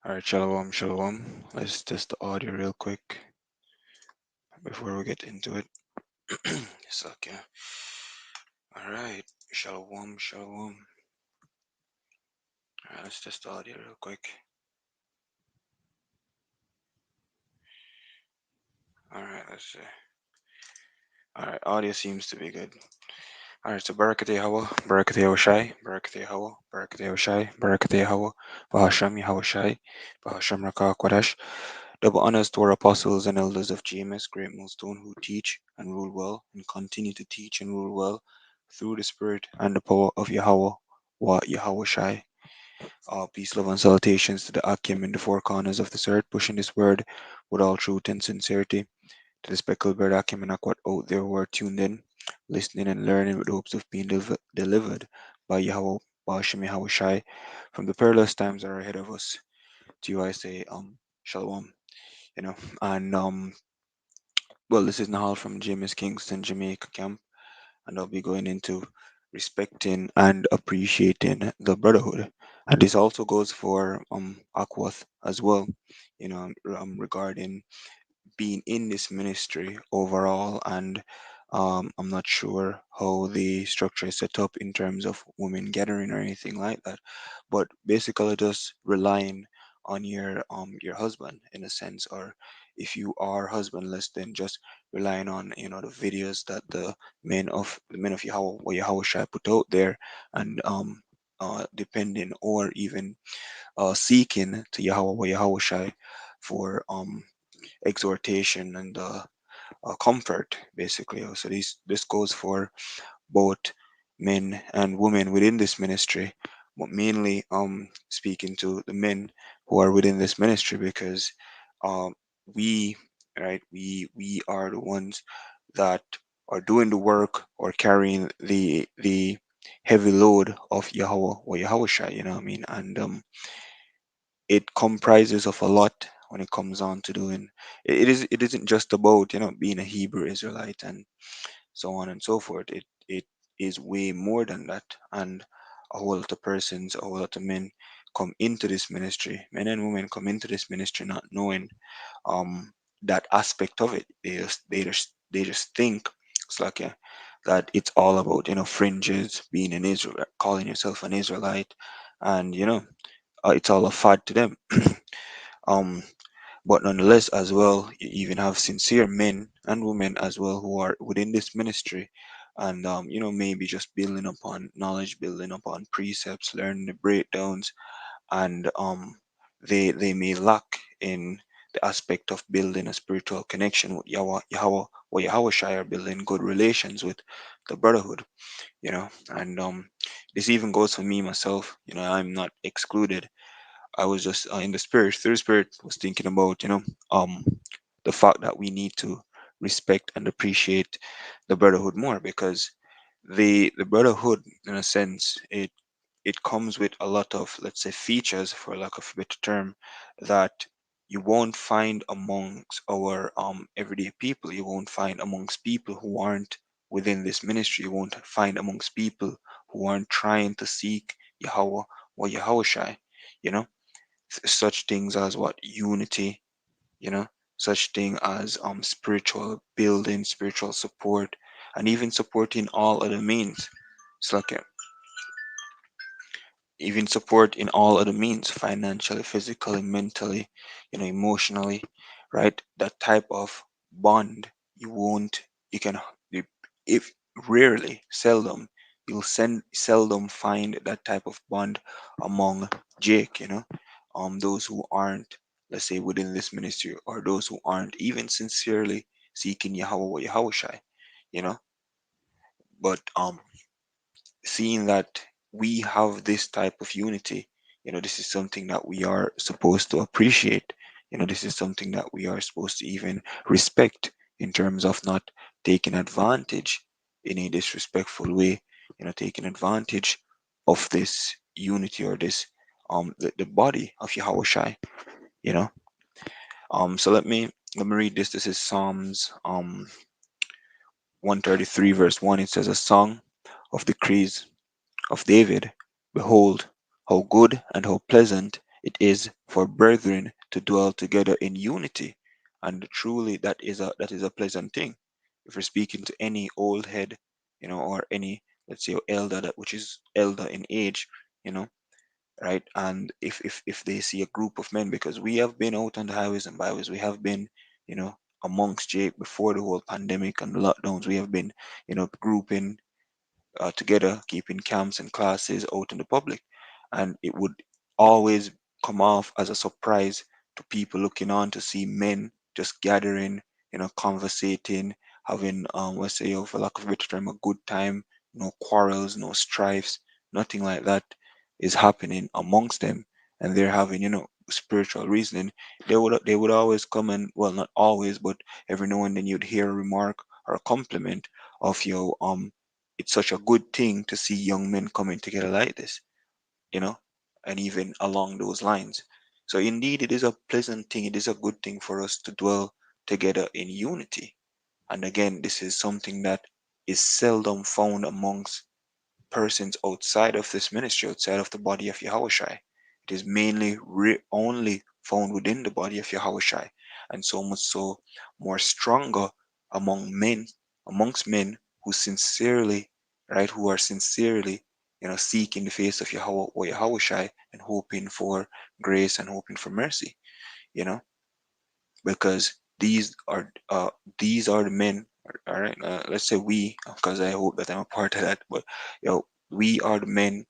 All right, shalom, shalom. Let's test the audio real quick before we get into it. It's okay. All right, shalom, shalom. All right, let's test the audio real quick. All right, let's see. All right, audio seems to be good. All right, so Barakate Hawa, Barakate Hawa Shai, Barakate Hawa, Barakate Hawa Shai, Barakate Hawa, Bahasham Yahawa Shai, Bahasham Raka Kwadash. Double honors to our apostles and elders of GMS, Great Millstone, who teach and rule well and continue to teach and rule well through the Spirit and the power of Yahweh, Wa Yahweh Shai. Peace, love, and salutations to the Akim in the four corners of this earth, pushing this word with all truth and sincerity. To the speckled bird Akim and Akwat out there who are tuned in, listening and learning with hopes of being delivered by Yahweh, Ba'ashem Yahweh Shai, from the perilous times that are ahead of us. To you I say, Shalom. You know, and well, this is Nahal from James Kingston, Jamaica camp, and I'll be going into respecting and appreciating the brotherhood. And this also goes for Akwath as well, regarding being in this ministry overall. And I'm not sure how the structure is set up in terms of women gathering or anything like that, but basically just relying on your husband in a sense, or if you are husbandless, then just relying on the videos that the men of Yahweh or Yahweh Shai put out there, and depending or even seeking to Yahweh or Yahweh Shai for exhortation and comfort, basically. So this goes for both men and women within this ministry, but mainly speaking to the men who are within this ministry, because um we we are the ones that are doing the work or carrying the heavy load of Yahweh or Yahweh Shai, what I mean? And it comprises of a lot when it comes on to doing it isn't just about being a Hebrew Israelite and so on and so forth. It is way more than that. And a whole lot of persons, a whole lot of men come into this ministry, men and women come into this ministry not knowing that aspect of it. They just think it's like that it's all about fringes, being an Israel, calling yourself an Israelite, and it's all a fad to them. um but nonetheless, as well, you even have sincere men and women as well who are within this ministry, and maybe just building upon knowledge, building upon precepts, learning the breakdowns, and they may lack in the aspect of building a spiritual connection with Yahweh or Yahweh Shire, building good relations with the brotherhood, and this even goes for me myself. I'm not excluded. I was just in the spirit, through spirit, was thinking about, the fact that we need to respect and appreciate the brotherhood more, because the brotherhood, in a sense, it comes with a lot of, let's say, features, for lack of a better term, that you won't find amongst our everyday people. You won't find amongst people who aren't within this ministry. You won't find amongst people who aren't trying to seek Yahweh or Yahweh Shai, you know such things as what unity, you know such thing as spiritual building, spiritual support, and even supporting all other means. It's like even support in all other means, financially, physically, mentally, emotionally, right? That type of bond, you won't you can you, if rarely, seldom, seldom find that type of bond among Jake, those who aren't, let's say, within this ministry, or those who aren't even sincerely seeking Yahweh or Yahweh Shai, you know but seeing that we have this type of unity, this is something that we are supposed to appreciate. This is something that we are supposed to even respect, in terms of not taking advantage in a disrespectful way, taking advantage of this unity, or this the body of Yahweh Shai, you know. So let me read this. This is Psalms 133 verse 1. It says, a song of decrees of David. Behold, how good and how pleasant It is for brethren to dwell together in unity, and truly that is a pleasant thing. If you're speaking to any old head, or any, let's say, elder, that which is elder in age, you know, right? And if they see a group of men, because we have been out on the highways and byways, we have been, you know, amongst Jake before the whole pandemic and the lockdowns, we have been, grouping together, keeping camps and classes out in the public. And it would always come off as a surprise to people looking on to see men just gathering, conversating, having, let's say, for lack of a better term, a good time, no quarrels, no strifes, nothing like that is happening amongst them. And they're having, spiritual reasoning. They would always come and, well, not always, but every now and then you'd hear a remark or a compliment of it's such a good thing to see young men coming together like this, you know, and even along those lines. So, indeed, it is a pleasant thing, it is a good thing for us to dwell together in unity. And again, this is something that is seldom found amongst persons outside of this ministry, outside of the body of Yahushai. It is mainly only found within the body of Yahushai, and so much so more stronger among men, amongst men who sincerely, right, who are sincerely, seeking the face of Yahweh or Yahushai and hoping for grace and hoping for mercy, you know because these are the men. All right, let's say we, because I hope that I'm a part of that, but we are the men,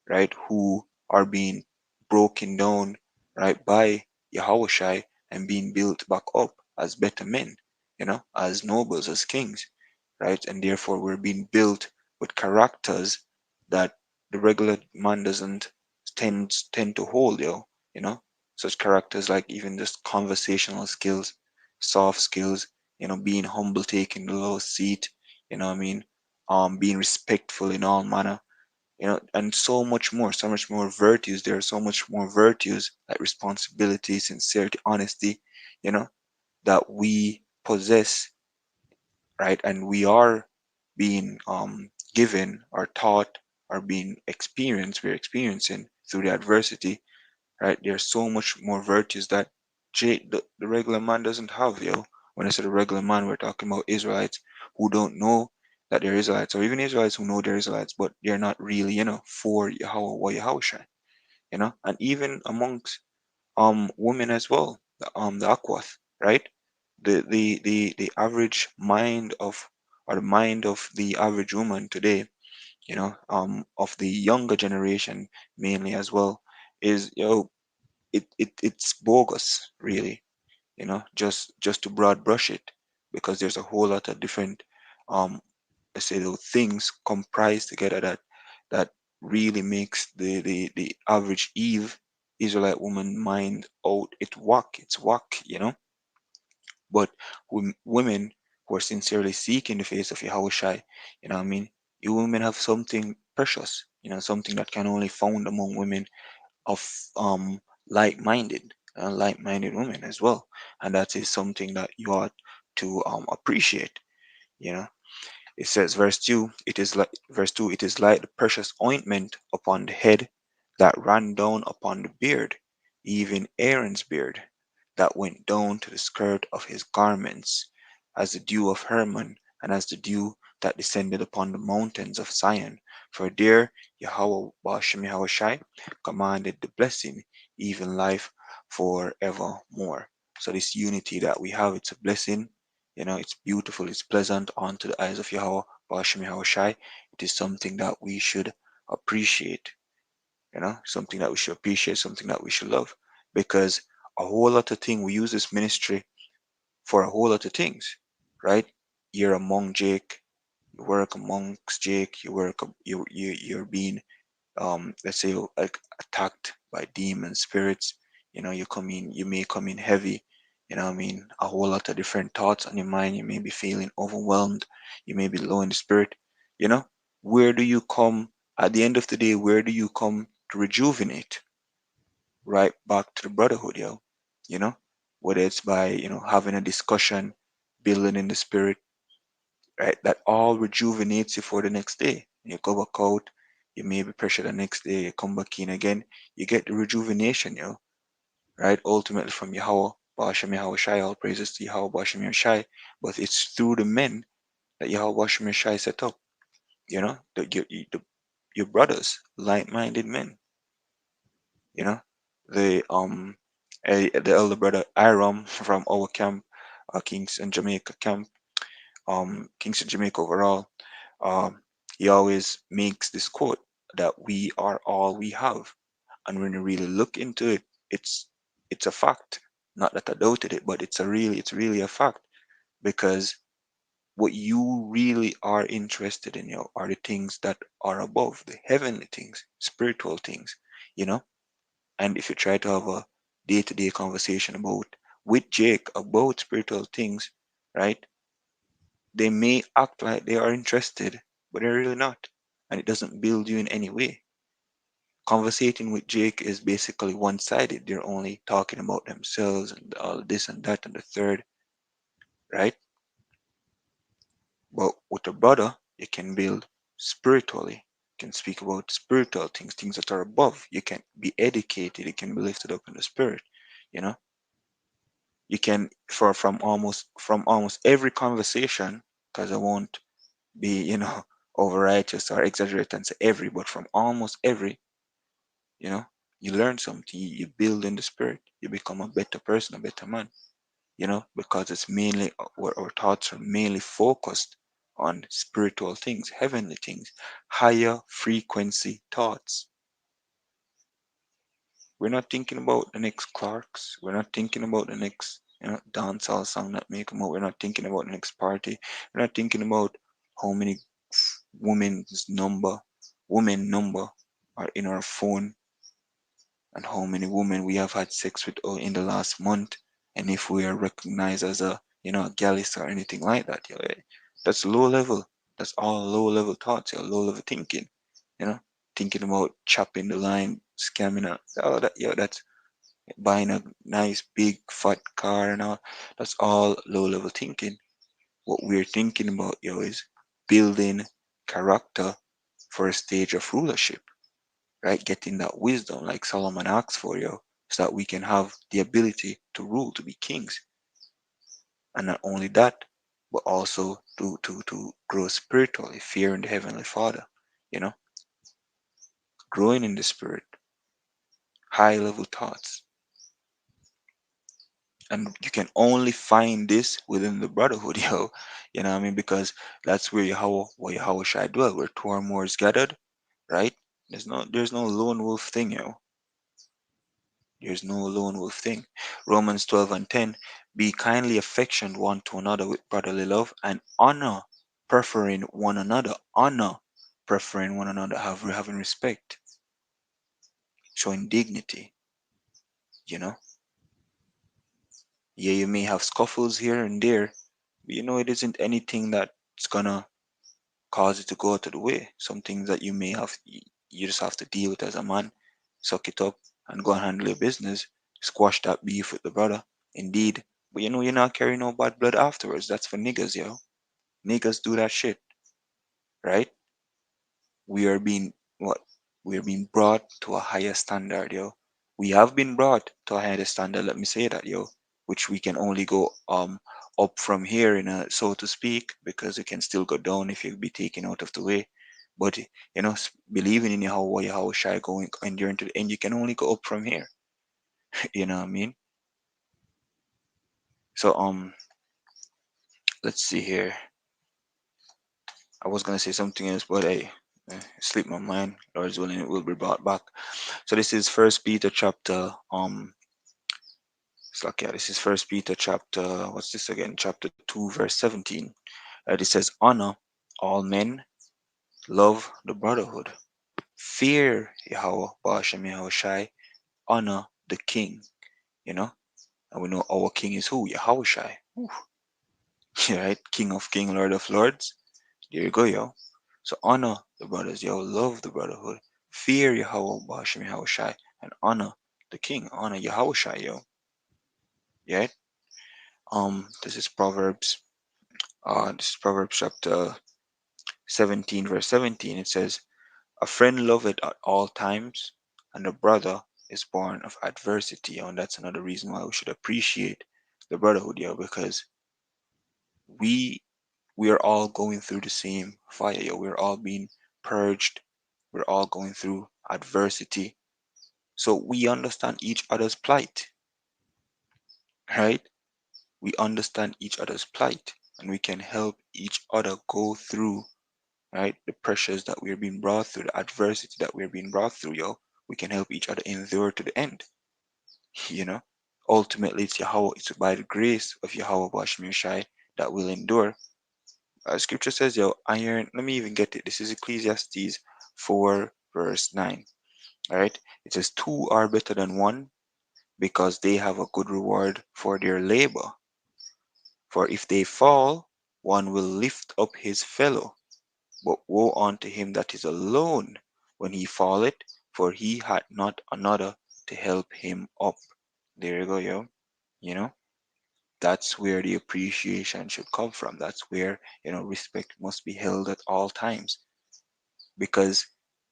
right, who are being broken down, right, by Yahushai, and being built back up as better men, as nobles, as kings, right? And therefore we're being built with characters that the regular man doesn't tend to hold, you know such characters like even just conversational skills, soft skills, being humble, taking the low seat, what I mean, being respectful in all manner, and so much more virtues. There are so much more virtues like responsibility, sincerity, honesty, you know, that we possess, right? And we are being given or taught or being experienced, we're experiencing through the adversity, right? There's so much more virtues that the regular man doesn't have, When I say the regular man, we're talking about Israelites who don't know that they're Israelites, or even Israelites who know they're Israelites, but they're not really, for Yahweh or Yahushua, and even amongst women as well, the Akwath, right? The average mind or the mind of the average woman today, of the younger generation mainly as well, is it's bogus, really, just to broad brush it, because there's a whole lot of different, um let's say, those things comprised together that really makes the average Israelite woman mind out. It's whack, but women who are sincerely seeking the face of Yahushai, what I mean, you women have something precious, something that can only found among women of like-minded like-minded women as well, and that is something that you ought to appreciate. you know it says, verse 2, it is like the precious ointment upon the head that ran down upon the beard, even Aaron's beard, that went down to the skirt of his garments, as the dew of Hermon, and as the dew that descended upon the mountains of Zion. For there Yahweh Bashem Yahushai commanded the blessing, even life forevermore. So this unity that we have, it's a blessing. It's beautiful, it's pleasant unto the eyes of Yahweh Bashem Yahushai. It is something that we should appreciate, something that we should appreciate, something that we should love. Because a whole lot of things, we use this ministry for a whole lot of things, right? You're among Jake, you work amongst Jake, you work, you're being, let's say, like, attacked by demon spirits. You may come in heavy, what I mean, a whole lot of different thoughts on your mind. You may be feeling overwhelmed, you may be low in the spirit, you know where do you come at the end of the day? Where do you come to rejuvenate? Right back to the brotherhood, you know whether it's by, having a discussion, building in the spirit, right? That all rejuvenates you for the next day. You go back out, you may be pressured the next day, you come back in again, you get the rejuvenation, right? Ultimately from Yahweh, Ba'ashem Yahweh Shai, all praises to Yahweh, Ba'ashem Yahweh Shai, but it's through the men that Yahweh Ba'ashem Yahweh Shai set up, your brothers, like-minded men, you know, the elder brother Iram from our camp, Kingston, Jamaica camp, Kingston, Jamaica overall, um, he always makes this quote that we are all we have. And when you really look into it, it's it's a fact. Not that I doubted it, but it's really a fact because what you really are interested in, are the things that are above, the heavenly things, spiritual things, you know. And if you try to have a day-to-day conversation about with Jake about spiritual things, right? They may act like they are interested, but they're really not, and it doesn't build you in any way. Conversating with Jake is basically one-sided. They're only talking about themselves and all this and that and the third, right? But with a brother, you can build spiritually. You can speak about spiritual things, things that are above. You can be educated. You can be lifted up in the spirit. You know, you can from almost every conversation, because I won't be over righteous or exaggerate and say every, but from almost every, you know, you learn something. You build in the spirit. You become a better person, a better man. Because it's mainly our thoughts are mainly focused on spiritual things, heavenly things, higher frequency thoughts. We're not thinking about the next Clarks. We're not thinking about the next, dancehall song that make them out. We're not thinking about the next party. We're not thinking about how many women's number, women number are in our phone and how many women we have had sex with in the last month, and if we are recognized as a gallus or anything like that. That's low level. That's all low level thoughts, low level thinking. You know, thinking about chopping the line, scamming out. Oh, that's buying a nice big fat car and all. That's all low level thinking. What we're thinking about, is building character for a stage of rulership, right? Getting that wisdom like Solomon asks for, so that we can have the ability to rule, to be kings. And not only that, but also to grow spiritually, fearing the Heavenly Father, you know, growing in the Spirit, high level thoughts. And you can only find this within the brotherhood, You know what I mean? Because that's where Yahweh Shai dwell, where two or more is gathered, right? There's no lone wolf thing, There's no lone wolf thing. Romans 12 and 10. Be kindly affectioned one to another with brotherly love and honor, preferring one another. Honor, preferring one another, having respect, showing dignity, you know. Yeah, you may have scuffles here and there, but it isn't anything that's gonna cause it to go out of the way. Some things that you just have to deal with as a man, suck it up and go and handle your business, squash that beef with the brother. Indeed. But you're not carrying no bad blood afterwards. That's for niggas, Niggas do that shit, right? We are being what? We are being brought to a higher standard, We have been brought to a higher standard, let me say that, which we can only go up from here in a so to speak, because it can still go down if you be taken out of the way. But believing in Yahweh, Yahweh Shai, going enduring to the end, you can only go up from here. You know what I mean? So let's see here. I was gonna say something else, but hey, sleep my mind. Lord's willing, it will be brought back. So this is First Peter chapter. It's like, yeah, this is First Peter chapter. What's this again? Chapter 2, verse 17. It says, "Honor all men, love the brotherhood, fear Yahweh, Ba'ashem Yahweh Shai, honor the King." You know, and we know our King is who? Yahweh Shai. Right? King of King, Lord of Lords. There you go, So honor the brothers, love the brotherhood, fear Yahweh, Ba'ashem Yahweh Shai, and honor the King, honor Yahweh Shai, Yeah. This is Proverbs chapter 17, verse 17. It says, "A friend loveth at all times, and a brother is born of adversity, and that's another reason why we should appreciate the brotherhood, because we we are all going through the same fire, we're all being purged, we're all going through adversity, so we understand each other's plight, right? We understand each other's plight, and we can help each other go through, right, the pressures that we're being brought through, the adversity that we're being brought through, we can help each other endure to the end, you know. Ultimately, it's by the grace of Yahweh Bashmir Shai that will endure. Scripture says, iron, let me even get it. This is Ecclesiastes 4, verse 9. All right. It says, two are better than one because they have a good reward for their labor. For if they fall, one will lift up his fellow. But woe unto him that is alone when he falleth, for he had not another to help him up. There you go, yo. You know, that's where the appreciation should come from. That's where, respect must be held at all times. Because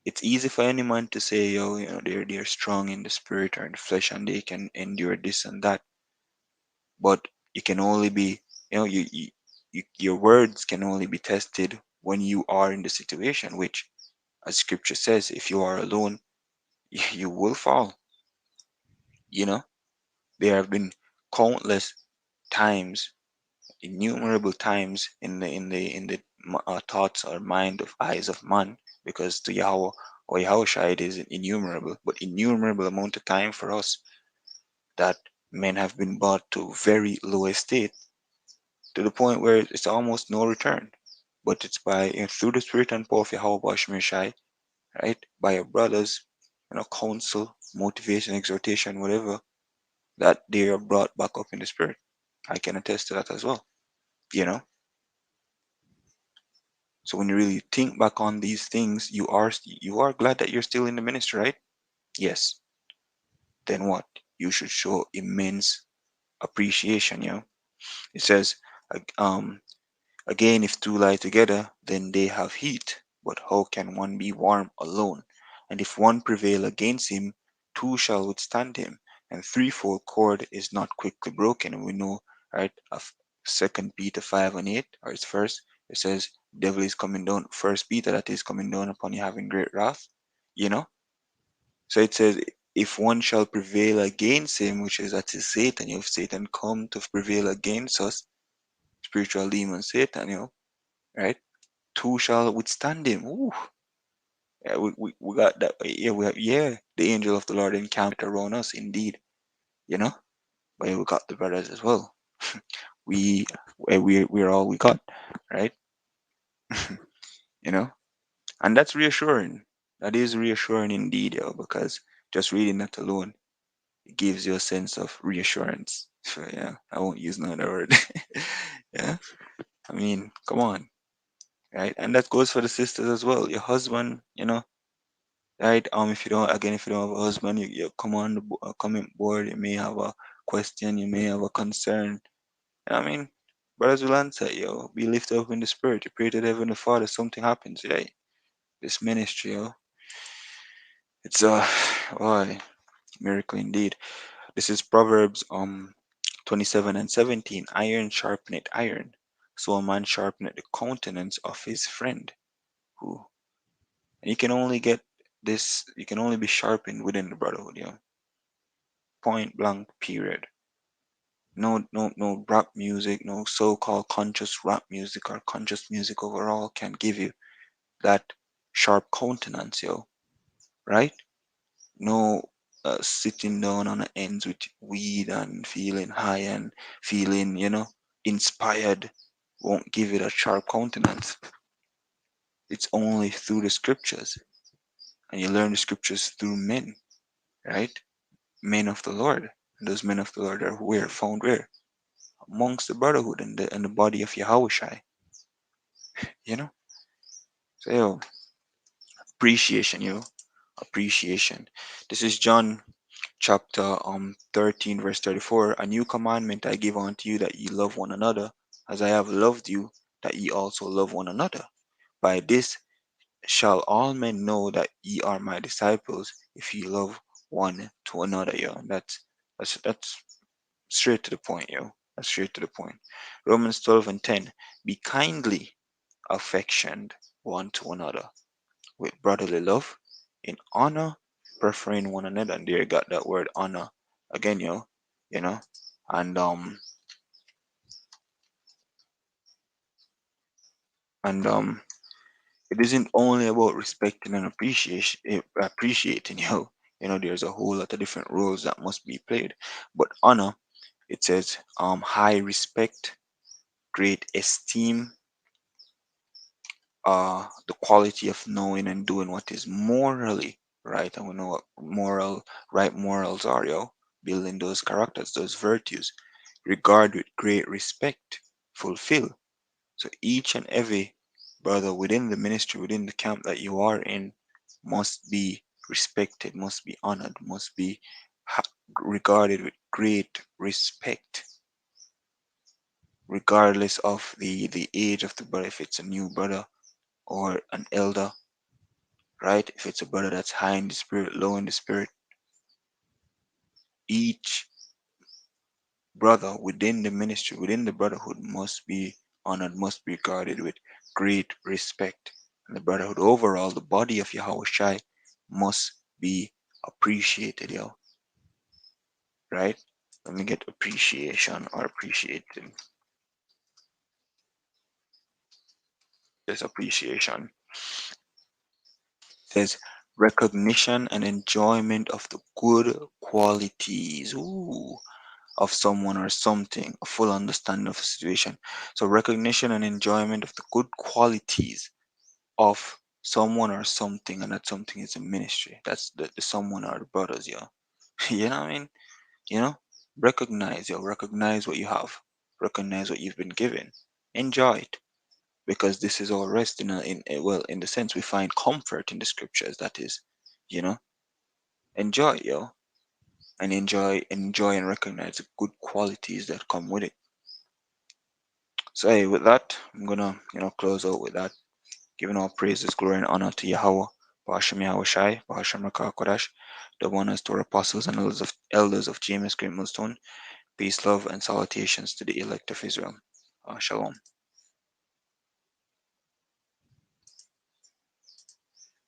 it's easy for any man to say, they're strong in the spirit or in the flesh and they can endure this and that. But you can only be, your words can only be tested when you are in the situation, which, as scripture says, if you are alone, you will fall. You know, there have been countless times, innumerable times in the thoughts or mind of eyes of man, because to Yahweh or Yahushua it is innumerable, but innumerable amount of time for us that men have been brought to very low estate, to the point where it's almost no return. But it's by through the spirit and power of Yahweh Bashmir Shai, right? By your brothers, counsel, motivation, exhortation, whatever, that they are brought back up in the spirit. I can attest to that as well. You know, so when you really think back on these things, you are glad that you're still in the ministry, right? Yes. Then what? You should show immense appreciation. It says, um, again, if two lie together, then they have heat. But how can one be warm alone? And if one prevail against him, two shall withstand him. And threefold cord is not quickly broken. And we know, right, of 2 Peter 5:8, or its first, it says, devil is coming down. First Peter, that is coming down upon you having great wrath. You know? So it says, if one shall prevail against him, which is that is Satan, if Satan come to prevail against us, spiritual demon Satan, right? Two shall withstand him. Ooh, yeah, we got that. Yeah, the angel of the Lord encamped around us, indeed, you know. But yeah, we got the brothers as well. we we're all we got, right? you know, and that's reassuring. That is reassuring indeed, because just reading that alone, it gives you a sense of reassurance. So yeah, I won't use another word. yeah, I mean, come on, right? And that goes for the sisters as well. Your husband, right? If you don't have a husband, you come on the comment board. You may have a question, you may have a concern. I mean, brothers will answer. Be lifted up in the spirit. You pray to the heavenly Father. Something happens. Yeah, this ministry, it's a boy, miracle indeed. This is Proverbs 27:17. Iron sharpeneth iron, so a man sharpeneth the countenance of his friend. Who and you can only get this. You can only be sharpened within the brotherhood. Point blank. Period. No rap music, no so-called conscious rap music or conscious music overall can give you that sharp countenance, right? No sitting down on the ends with weed and feeling high and feeling, inspired won't give it a sharp countenance. It's only through the scriptures, and you learn the scriptures through men, right? Men of the Lord. And those men of the Lord are where found where? Amongst the brotherhood and the body of Yahushua, you know. So appreciation, appreciation. This is John chapter 13 verse 34. A new commandment I give unto you, that ye love one another, as I have loved you, that ye also love one another. By this shall all men know that ye are my disciples, if ye love one to another, yo. That's straight to the point, yo. That's straight to the point. Romans 12:10. Be kindly affectioned one to another with brotherly love, in honor, preferring one another. And there you got that word honor again, yo. You know, and and it isn't only about respecting and appreciating, yo. There's a whole lot of different roles that must be played. But honor, it says high respect, great esteem, the quality of knowing and doing what is morally right. And we know what right morals are, yo. Building those characters, those virtues, regard with great respect, fulfill. So each and every brother within the ministry, within the camp that you are in, must be respected, must be honored, must be regarded with great respect, regardless of the age of the brother. If it's a new brother or an elder, right? If it's a brother that's high in the spirit, low in the spirit, each brother within the ministry, within the brotherhood, must be honored, must be regarded with great respect. And the brotherhood overall, the body of Yahweh Shai, must be appreciated, yo. Right? Let me get appreciation or appreciated. There's appreciation. There's recognition and enjoyment of the good qualities. Ooh, of someone or something, a full understanding of a situation. So, recognition and enjoyment of the good qualities of someone or something, and that something is a ministry. That's the someone or the brothers, yeah. You know what I mean? You know, recognize what you have, recognize what you've been given, enjoy it, because this is our rest well, in the sense we find comfort in the scriptures. That is, you know, enjoy, yo, and enjoy and recognize the good qualities that come with it. So hey, with that, I'm gonna close out with that, giving all praises, glory, and honor to Yahweh, Bahashem Yahweh Shai, Bahashem Rakah Kodash, the one as to our apostles and elders of James Great Millstone. Peace, love, and salutations to the elect of Israel. Shalom.